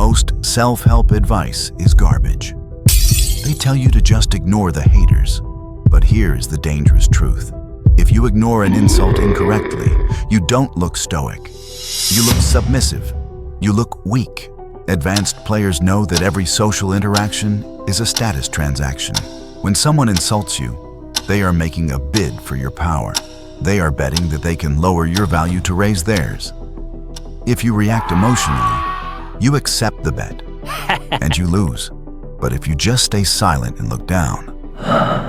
Most self-help advice is garbage. They tell you to just ignore the haters. But here is the dangerous truth. If you ignore an insult incorrectly, you don't look stoic. You look submissive. You look weak. Advanced players know that every social interaction is a status transaction. When someone insults you, they are making a bid for your power. They are betting that they can lower your value to raise theirs. If you react emotionally, you accept the bet, and you lose. But if you just stay silent and look down,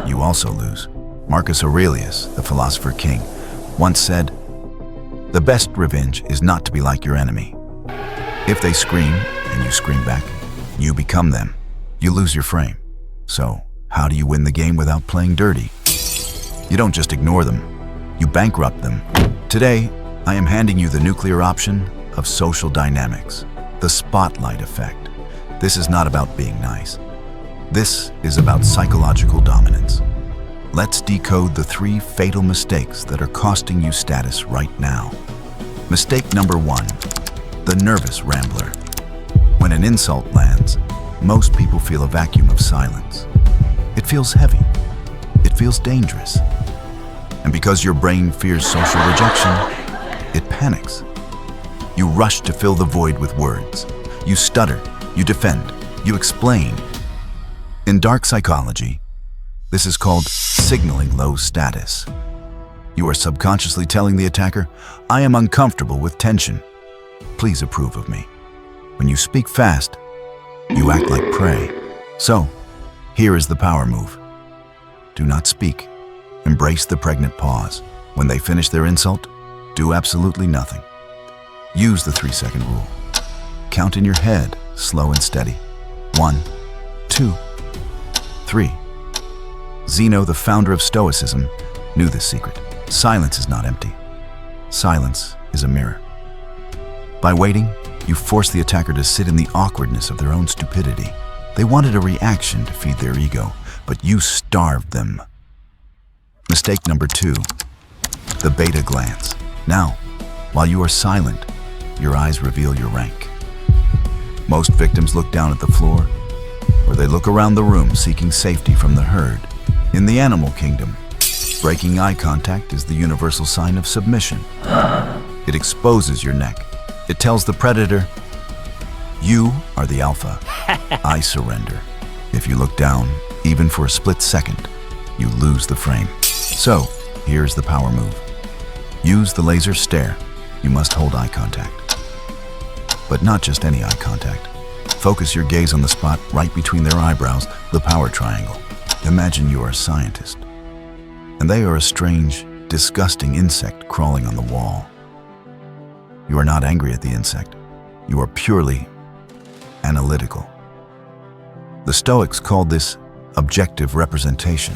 you also lose. Marcus Aurelius, the philosopher king, once said, "The best revenge is not to be like your enemy. If they scream and you scream back, you become them. You lose your frame. So, how do you win the game without playing dirty? You don't just ignore them, you bankrupt them." Today, I am handing you the nuclear option of social dynamics, the spotlight effect. This is not about being nice. This is about psychological dominance. Let's decode the 3 fatal mistakes that are costing you status right now. Mistake number 1, the nervous rambler. When an insult lands, most people feel a vacuum of silence. It feels heavy. It feels dangerous. And because your brain fears social rejection, it panics. You rush to fill the void with words. You stutter, you defend, you explain. In dark psychology, this is called signaling low status. You are subconsciously telling the attacker, "I am uncomfortable with tension. Please approve of me." When you speak fast, you act like prey. So, here is the power move. Do not speak. Embrace the pregnant pause. When they finish their insult, do absolutely nothing. Use the 3-second rule. Count in your head, slow and steady. 1, 2, 3. Zeno, the founder of Stoicism, knew this secret. Silence is not empty. Silence is a mirror. By waiting, you force the attacker to sit in the awkwardness of their own stupidity. They wanted a reaction to feed their ego, but you starved them. Mistake number 2, the beta glance. Now, while you are silent, your eyes reveal your rank. Most victims look down at the floor, or they look around the room seeking safety from the herd. In the animal kingdom, breaking eye contact is the universal sign of submission. It exposes your neck. It tells the predator, "You are the alpha. I surrender." If you look down, even for a split second, you lose the frame. So, here's the power move. Use the laser stare. You must hold eye contact. But not just any eye contact. Focus your gaze on the spot right between their eyebrows, the power triangle. Imagine you are a scientist, and they are a strange, disgusting insect crawling on the wall. You are not angry at the insect. You are purely analytical. The Stoics called this objective representation.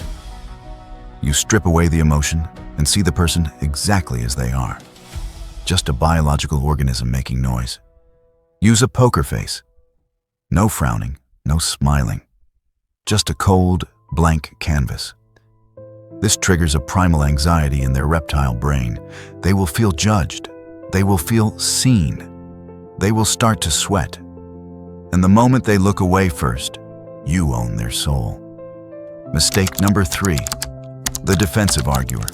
You strip away the emotion and see the person exactly as they are. Just a biological organism making noise. Use a poker face. No frowning, no smiling. Just a cold, blank canvas. This triggers a primal anxiety in their reptile brain. They will feel judged. They will feel seen. They will start to sweat. And the moment they look away first, you own their soul. Mistake number 3, the defensive arguer.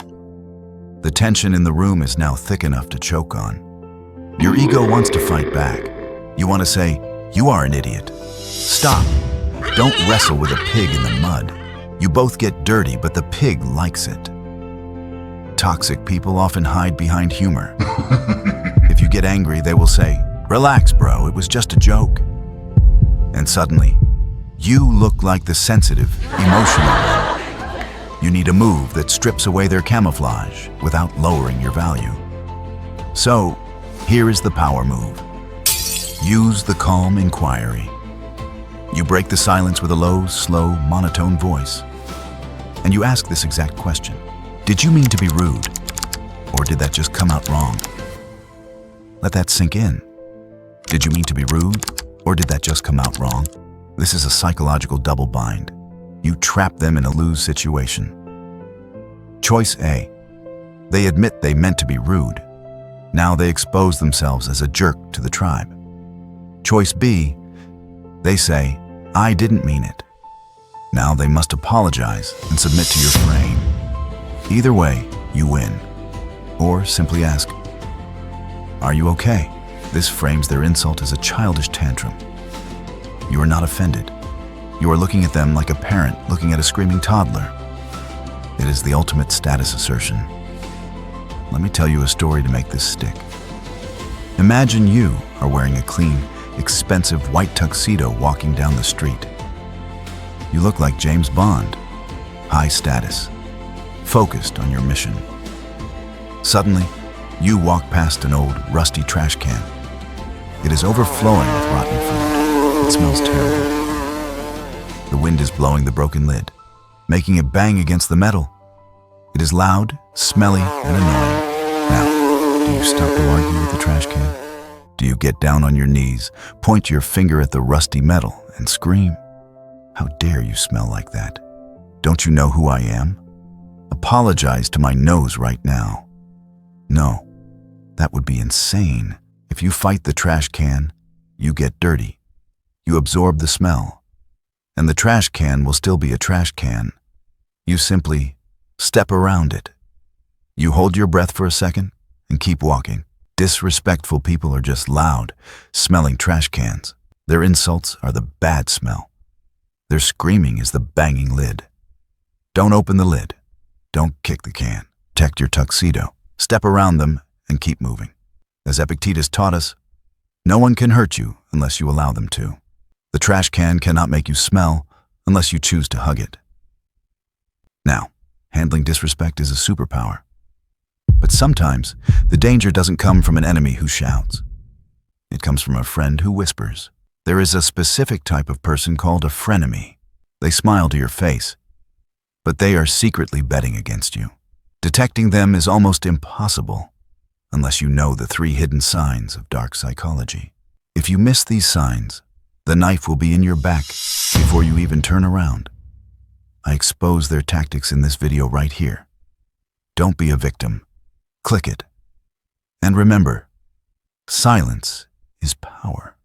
The tension in the room is now thick enough to choke on. Your ego wants to fight back. You want to say, "You are an idiot. Stop. Don't wrestle with a pig in the mud. You both get dirty, but the pig likes it." Toxic people often hide behind humor. If you get angry, they will say, "Relax, bro, it was just a joke." And suddenly, you look like the sensitive, emotional one. You need a move that strips away their camouflage without lowering your value. So, here is the power move. Use the calm inquiry. You break the silence with a low, slow, monotone voice. And you ask this exact question. Did you mean to be rude? Or did that just come out wrong? Let that sink in. Did you mean to be rude? Or did that just come out wrong? This is a psychological double bind. You trap them in a lose situation. Choice A. They admit they meant to be rude. Now they expose themselves as a jerk to the tribe. Choice B. They say, "I didn't mean it." Now they must apologize and submit to your frame. Either way, you win. Or simply ask, "Are you okay?" This frames their insult as a childish tantrum. You are not offended. You are looking at them like a parent looking at a screaming toddler. It is the ultimate status assertion. Let me tell you a story to make this stick. Imagine you are wearing a clean, expensive white tuxedo walking down the street. You look like James Bond, high status, focused on your mission. Suddenly, you walk past an old, rusty trash can. It is overflowing with rotten food. It smells terrible. The wind is blowing the broken lid, making it bang against the metal. It is loud, smelly, and annoying. Now, do you stop to argue with the trash can? Do you get down on your knees, point your finger at the rusty metal, and scream? How dare you smell like that? Don't you know who I am? Apologize to my nose right now. No, that would be insane. If you fight the trash can, you get dirty. You absorb the smell. And the trash can will still be a trash can. You simply step around it. You hold your breath for a second and keep walking. Disrespectful people are just loud, smelling trash cans. Their insults are the bad smell. Their screaming is the banging lid. Don't open the lid. Don't kick the can. Protect your tuxedo. Step around them and keep moving. As Epictetus taught us, no one can hurt you unless you allow them to. The trash can cannot make you smell unless you choose to hug it. Now, handling disrespect is a superpower. But sometimes, the danger doesn't come from an enemy who shouts. It comes from a friend who whispers. There is a specific type of person called a frenemy. They smile to your face, but they are secretly betting against you. Detecting them is almost impossible unless you know the 3 hidden signs of dark psychology. If you miss these signs, the knife will be in your back before you even turn around. I expose their tactics in this video right here. Don't be a victim. Click it. And remember, silence is power.